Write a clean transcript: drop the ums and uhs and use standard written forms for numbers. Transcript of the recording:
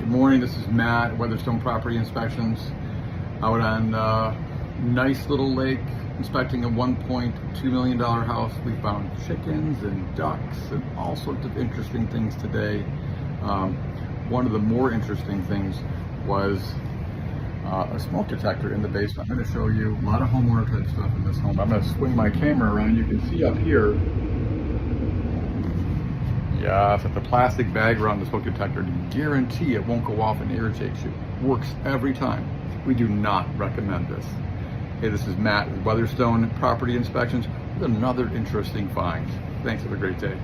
Good morning, this is Matt, Weatherstone Property Inspections. Out on nice little lake, inspecting a $1.2 million house. We found chickens and ducks and all sorts of interesting things today. One of the more interesting things was a smoke detector in the basement. I'm going to show you a lot of homeowner type stuff in this home. I'm going to swing my camera around. You can see up here, yes, at the plastic bag around the smoke detector to guarantee it won't go off and irritate you. Works every time. We do not recommend this. Hey, this is Matt with Weatherstone Property Inspections with another interesting find. Thanks, have a great day.